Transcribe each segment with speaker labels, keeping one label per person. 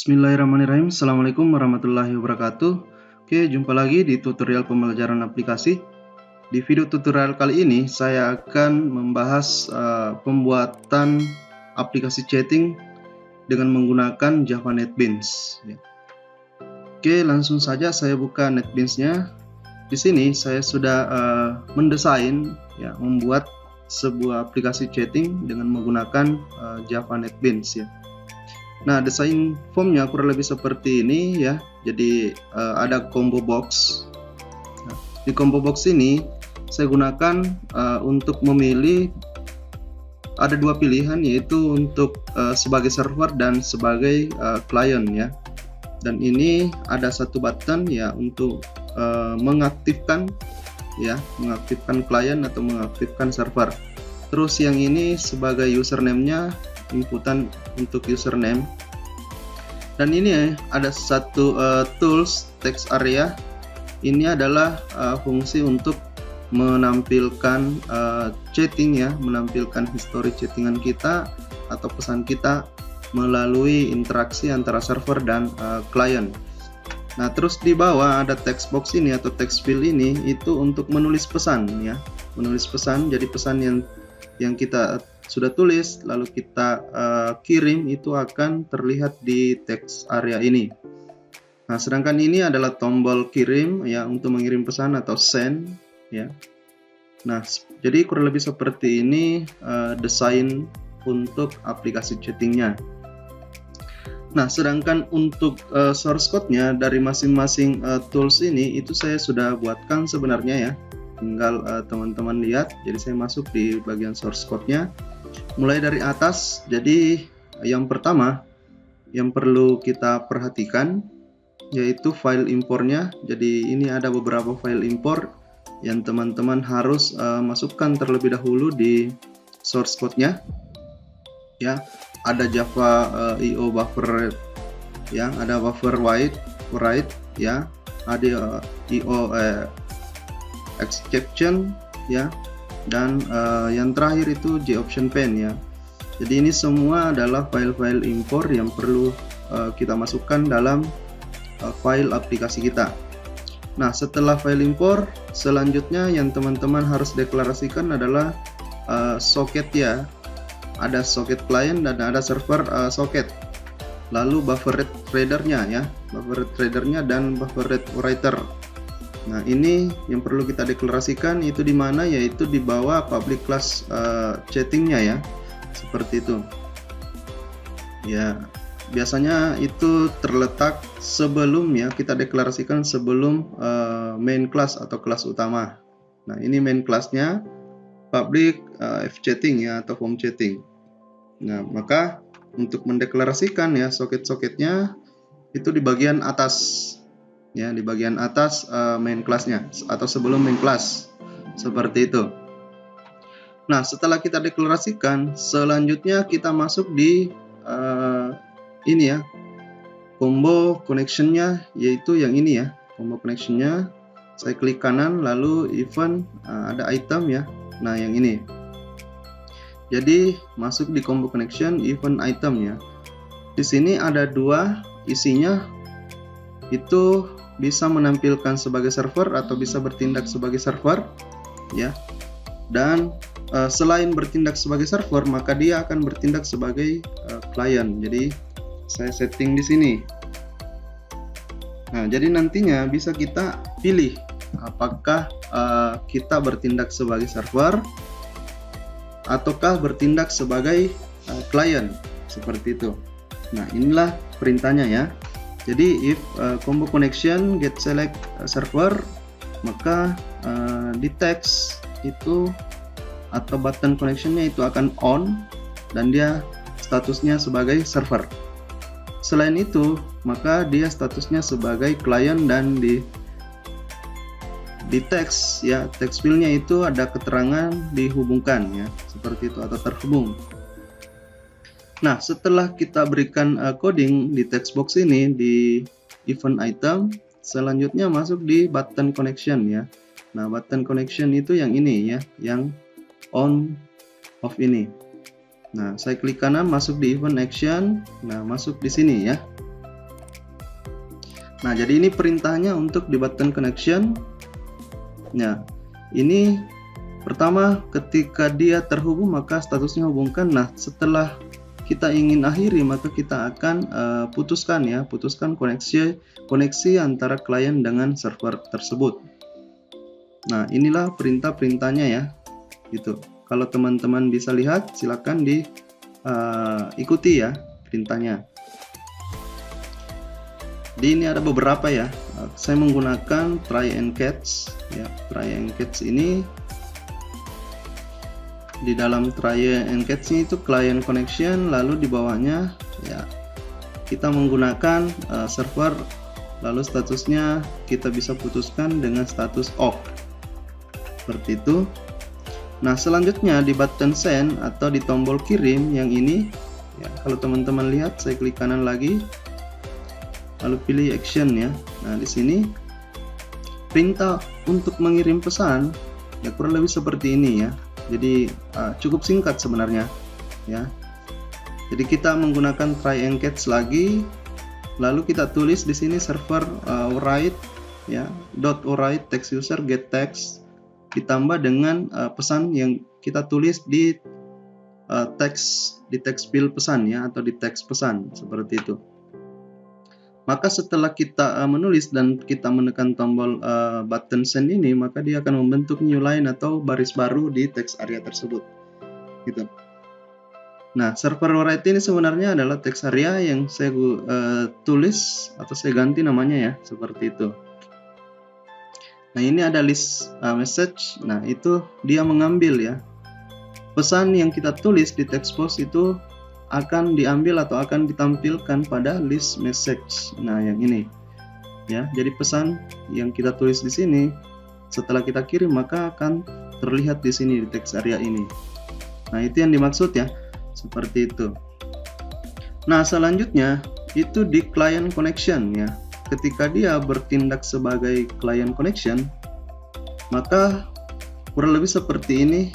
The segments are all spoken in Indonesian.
Speaker 1: Bismillahirrahmanirrahim. Assalamualaikum warahmatullahi wabarakatuh. Oke, jumpa lagi di tutorial pembelajaran aplikasi. Di video tutorial kali ini saya akan membahas pembuatan aplikasi chatting dengan menggunakan Java NetBeans. Oke, langsung saja saya buka NetBeans-nya. Di sini saya sudah mendesain, membuat sebuah aplikasi chatting dengan menggunakan Java NetBeans. Nah, desain formnya kurang lebih seperti ini ya. Jadi ada combo box. Nah, di combo box ini saya gunakan untuk memilih, ada dua pilihan, yaitu untuk sebagai server dan sebagai client ya. Dan ini ada satu button ya untuk mengaktifkan client atau mengaktifkan server. Terus yang ini sebagai username-nya, inputan untuk username. Dan ini ada satu tools text area. Ini adalah fungsi untuk menampilkan chatting ya, menampilkan histori chattingan kita atau pesan kita melalui interaksi antara server dan client. Nah, terus di bawah ada text box ini atau text field ini, itu untuk menulis pesan ya, menulis pesan. Jadi pesan yang kita sudah tulis lalu kita kirim itu akan terlihat di text area ini. Nah, sedangkan ini adalah tombol kirim ya, untuk mengirim pesan atau send ya. Nah, jadi kurang lebih seperti ini desain untuk aplikasi chattingnya. Nah, sedangkan untuk source code-nya dari masing-masing tools ini itu saya sudah buatkan sebenarnya ya. Tinggal teman-teman lihat. Jadi saya masuk di bagian source code-nya. Mulai dari atas. Jadi yang pertama yang perlu kita perhatikan yaitu file impornya. Jadi ini ada beberapa file import yang teman-teman harus masukkan terlebih dahulu di source code-nya. Ya, ada Java IO buffer ya, ada buffer write ya, ada IO exception ya, dan yang terakhir itu JOptionPen ya. Jadi ini semua adalah file-file import yang perlu kita masukkan dalam file aplikasi kita. Nah, setelah file import, selanjutnya yang teman-teman harus deklarasikan adalah socket ya. Ada socket client dan ada server socket. Lalu buffer reader-nya ya, buffer reader-nya dan buffer writer. Nah, ini yang perlu kita deklarasikan itu di mana, yaitu di bawah public class chattingnya ya, seperti itu. Ya, biasanya itu terletak sebelum ya, kita deklarasikan sebelum main class atau kelas utama. Nah, ini main class-nya public fchatting ya, atau form chatting. Nah, maka untuk mendeklarasikan ya soket-soketnya itu di bagian atas ya, di bagian atas main class-nya atau sebelum main class, seperti itu. Nah, setelah kita deklarasikan, selanjutnya kita masuk di ini ya, combo connection-nya, yaitu yang ini ya, combo connection-nya. Saya klik kanan lalu event, ada item ya. Nah, yang ini. Jadi masuk di combo connection event item ya. Di sini ada dua, isinya itu bisa menampilkan sebagai server atau bisa bertindak sebagai server ya. Dan selain bertindak sebagai server, maka dia akan bertindak sebagai client. Jadi saya setting di sini. Nah, jadi nantinya bisa kita pilih apakah kita bertindak sebagai server ataukah bertindak sebagai client, seperti itu. Nah, inilah perintahnya ya. Jadi if combo connection get select server, maka di text itu atau button connectionnya itu akan on dan dia statusnya sebagai server. Selain itu, maka dia statusnya sebagai client, dan di teks ya, text field-nya itu ada keterangan dihubungkan ya, seperti itu, atau terhubung. Nah, setelah kita berikan coding di text box ini di event item, selanjutnya masuk di button connection ya. Nah, button connection itu yang ini ya, yang on off ini. Nah, saya klik kanan masuk di event action. Nah, masuk di sini ya. Nah, jadi ini perintahnya untuk di button connection. Nah, ini pertama ketika dia terhubung maka statusnya hubungkan. Nah, setelah kita ingin akhiri maka kita akan putuskan koneksi antara klien dengan server tersebut. Nah, inilah perintah-perintahnya ya, gitu. Kalau teman-teman bisa lihat, silakan diikuti ya perintahnya. Jadi ini ada beberapa ya. Saya menggunakan try and catch ya. Try and catch ini, di dalam try and catch ini itu client connection, lalu di bawahnya ya kita menggunakan server, lalu statusnya kita bisa putuskan dengan status off seperti itu. Nah, selanjutnya di button send atau di tombol kirim yang ini ya, kalau teman-teman lihat saya klik kanan lagi lalu pilih action ya. Nah, di sini perintah untuk mengirim pesan ya kurang lebih seperti ini ya. Jadi cukup singkat sebenarnya ya. Jadi kita menggunakan try and catch lagi, lalu kita tulis di sini server write ya, .write text user get text ditambah dengan pesan yang kita tulis di text field pesan ya, atau di teks pesan seperti itu. Maka setelah kita menulis dan kita menekan tombol button send ini, maka dia akan membentuk new line atau baris baru di text area tersebut. Gitu. Nah, server write ini sebenarnya adalah text area yang saya tulis atau saya ganti namanya ya, seperti itu. Nah, ini ada list message. Nah, itu dia mengambil ya pesan yang kita tulis di text post itu akan diambil atau akan ditampilkan pada list message. Nah, yang ini ya. Jadi pesan yang kita tulis di sini setelah kita kirim maka akan terlihat di sini di text area ini. Nah, itu yang dimaksud ya. Seperti itu. Nah, selanjutnya itu di client connection ya. Ketika dia bertindak sebagai client connection, maka kurang lebih seperti ini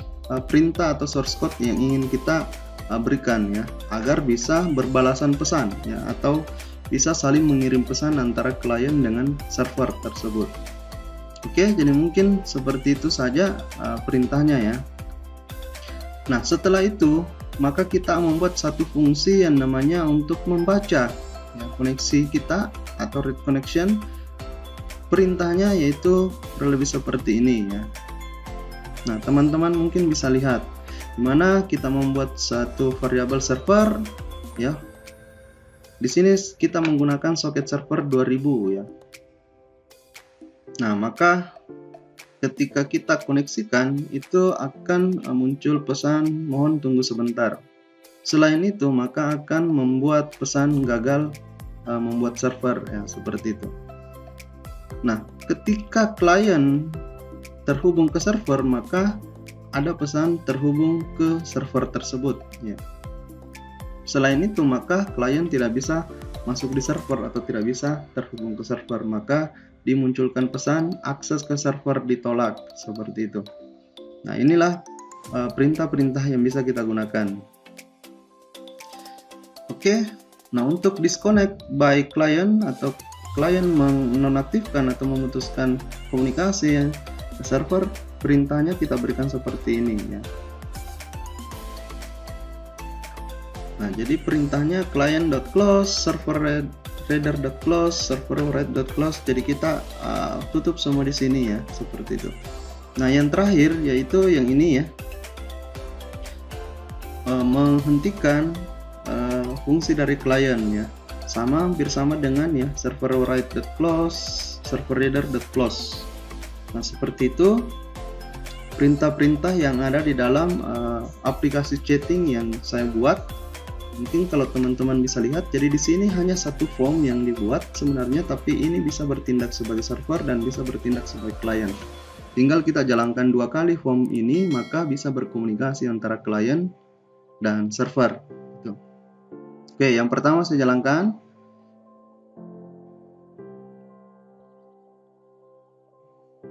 Speaker 1: perintah atau source code yang ingin kita berikan ya, agar bisa berbalasan pesan ya, atau bisa saling mengirim pesan antara klien dengan server tersebut. Oke, jadi mungkin seperti itu saja perintahnya ya. Nah, setelah itu maka kita membuat satu fungsi yang namanya untuk membaca ya, koneksi kita atau read connection. Perintahnya yaitu kurang lebih seperti ini ya. Nah, teman-teman mungkin bisa lihat dimana kita membuat satu variabel server ya. Di sini kita menggunakan socket server 2000 ya. Nah, maka ketika kita koneksikan itu akan muncul pesan mohon tunggu sebentar. Selain itu maka akan membuat pesan gagal membuat server ya, seperti itu. Nah, ketika klien terhubung ke server maka ada pesan terhubung ke server tersebut ya. Selain itu maka klien tidak bisa masuk di server atau tidak bisa terhubung ke server, maka dimunculkan pesan akses ke server ditolak seperti itu. Nah, inilah perintah-perintah yang bisa kita gunakan. Oke, nah untuk disconnect by client atau klien menonaktifkan atau memutuskan komunikasi ke server, perintahnya kita berikan seperti ini ya. Nah, jadi perintahnya client.close, server_reader.close, server_write.close. Jadi kita tutup semua di sini ya, seperti itu. Nah, yang terakhir yaitu yang ini ya, menghentikan fungsi dari klien ya. Hampir sama dengan ya server_write.close, server_reader.close. Nah, seperti itu perintah-perintah yang ada di dalam aplikasi chatting yang saya buat. Mungkin kalau teman-teman bisa lihat, jadi di sini hanya satu form yang dibuat sebenarnya, tapi ini bisa bertindak sebagai server dan bisa bertindak sebagai klien. Tinggal kita jalankan 2 kali form ini, maka bisa berkomunikasi antara klien dan server. Oke, yang pertama saya jalankan.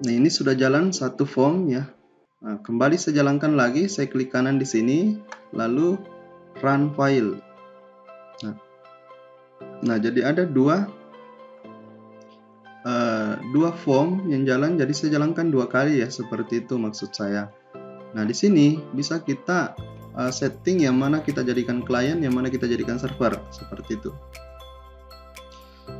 Speaker 1: Nah, ini sudah jalan satu form ya. Nah, kembali saya jalankan lagi, saya klik kanan di sini, lalu run file. Nah, jadi ada 2 dua form yang jalan, jadi saya jalankan 2 kali ya, seperti itu maksud saya. Nah, di sini bisa kita setting yang mana kita jadikan klien, yang mana kita jadikan server, seperti itu.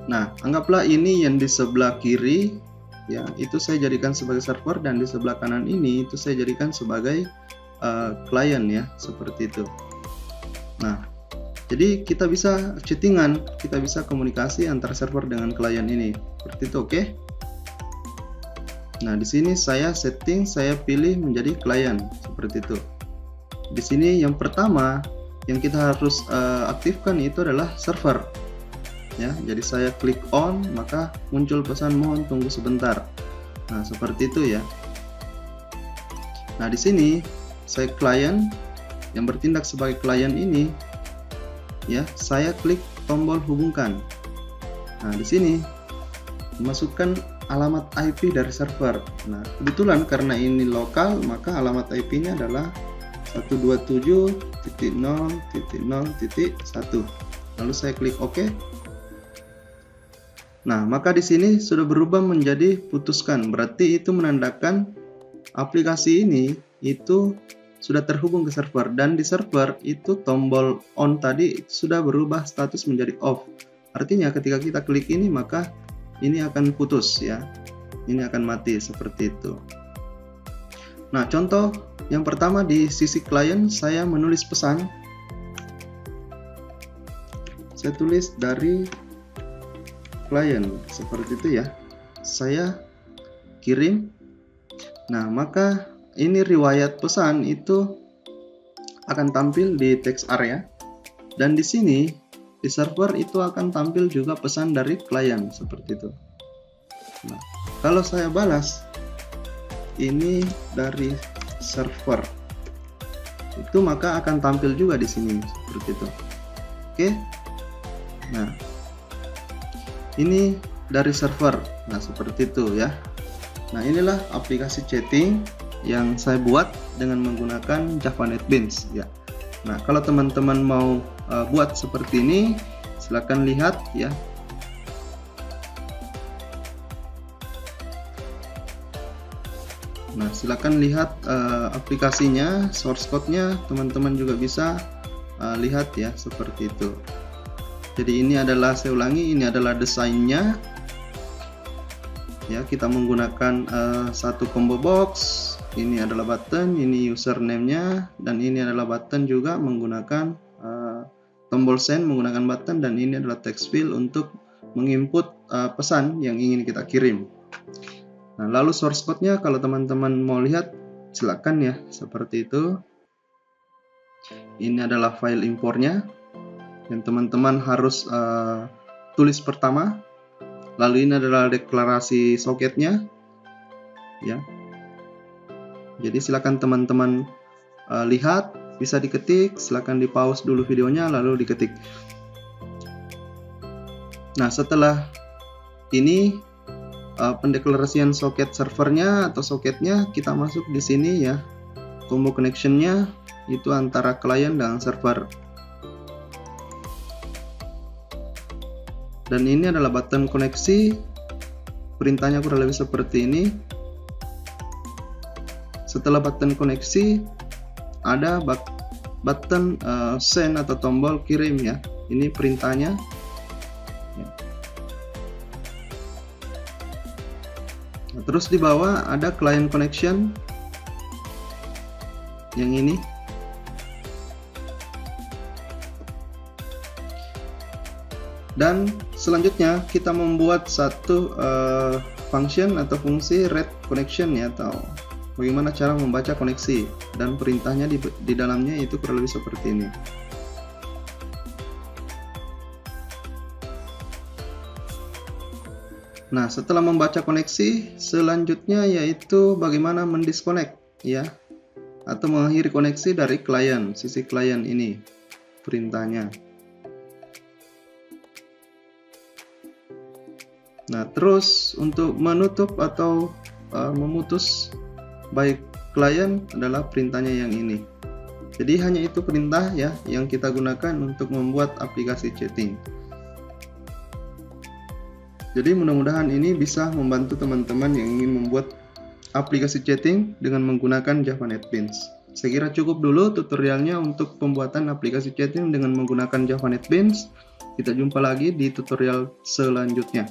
Speaker 1: Nah, anggaplah ini yang di sebelah kiri ya, itu saya jadikan sebagai server, dan di sebelah kanan ini itu saya jadikan sebagai klien ya, seperti itu. Nah, jadi kita bisa chattingan, kita bisa komunikasi antara server dengan klien ini, seperti itu. Oke. Nah, di sini saya setting, saya pilih menjadi klien, seperti itu. Di sini yang pertama yang kita harus aktifkan itu adalah server. Ya, jadi saya klik on, maka muncul pesan mohon tunggu sebentar. Nah, seperti itu ya. Nah, di sini saya klien yang bertindak sebagai klien ini ya, saya klik tombol hubungkan. Nah, di sini masukkan alamat IP dari server. Nah, kebetulan karena ini lokal, maka alamat IP-nya adalah 127.0.0.1. Lalu saya klik OK. Nah, maka di sini sudah berubah menjadi putuskan. Berarti itu menandakan aplikasi ini itu sudah terhubung ke server, dan di server itu tombol on tadi sudah berubah status menjadi off. Artinya ketika kita klik ini, maka ini akan putus ya. Ini akan mati, seperti itu. Nah, contoh yang pertama di sisi klien, saya menulis pesan. Saya tulis dari klien, seperti itu ya. Saya kirim. Nah, maka ini riwayat pesan itu akan tampil di text area, dan di sini di server itu akan tampil juga pesan dari klien, seperti itu. Nah, kalau saya balas ini dari server, itu maka akan tampil juga di sini, seperti itu. Oke. Nah, ini dari server. Nah, seperti itu ya. Nah, inilah aplikasi chatting yang saya buat dengan menggunakan Java NetBeans ya. Nah, kalau teman-teman mau buat seperti ini, silakan lihat ya. Nah, silakan lihat aplikasinya, source code-nya, teman-teman juga bisa lihat ya, seperti itu. Jadi ini adalah, saya ulangi, ini adalah desainnya ya. Kita menggunakan satu combo box. Ini adalah button, ini username-nya, dan ini adalah button juga menggunakan tombol send menggunakan button, dan ini adalah text field untuk menginput pesan yang ingin kita kirim. Nah, lalu source code-nya kalau teman-teman mau lihat, silakan ya, seperti itu. Ini adalah file impornya yang teman-teman harus tulis pertama. Lalu ini adalah deklarasi soketnya ya. Jadi silakan teman-teman lihat, bisa diketik, silakan di pause dulu videonya lalu diketik. Nah, setelah ini pendeklarasian soket servernya atau soketnya, kita masuk di sini ya. Combo connection-nya itu antara klien dan server. Dan ini adalah button koneksi. Perintahnya kurang lebih seperti ini. Setelah button koneksi, ada button send atau tombol kirim ya. Ini perintahnya. Nah, terus di bawah ada client connection yang ini. Dan selanjutnya kita membuat satu function atau fungsi read connection ya, atau bagaimana cara membaca koneksi, dan perintahnya di dalamnya itu kurang lebih seperti ini. Nah, setelah membaca koneksi, selanjutnya yaitu bagaimana mendisconnect ya, atau mengakhiri koneksi dari klien, sisi klien ini perintahnya. Nah, terus untuk menutup atau memutus baik klien adalah perintahnya yang ini. Jadi hanya itu perintah ya yang kita gunakan untuk membuat aplikasi chatting. Jadi mudah-mudahan ini bisa membantu teman-teman yang ingin membuat aplikasi chatting dengan menggunakan Java NetBeans. Saya kira cukup dulu tutorialnya untuk pembuatan aplikasi chatting dengan menggunakan Java NetBeans. Kita jumpa lagi di tutorial selanjutnya.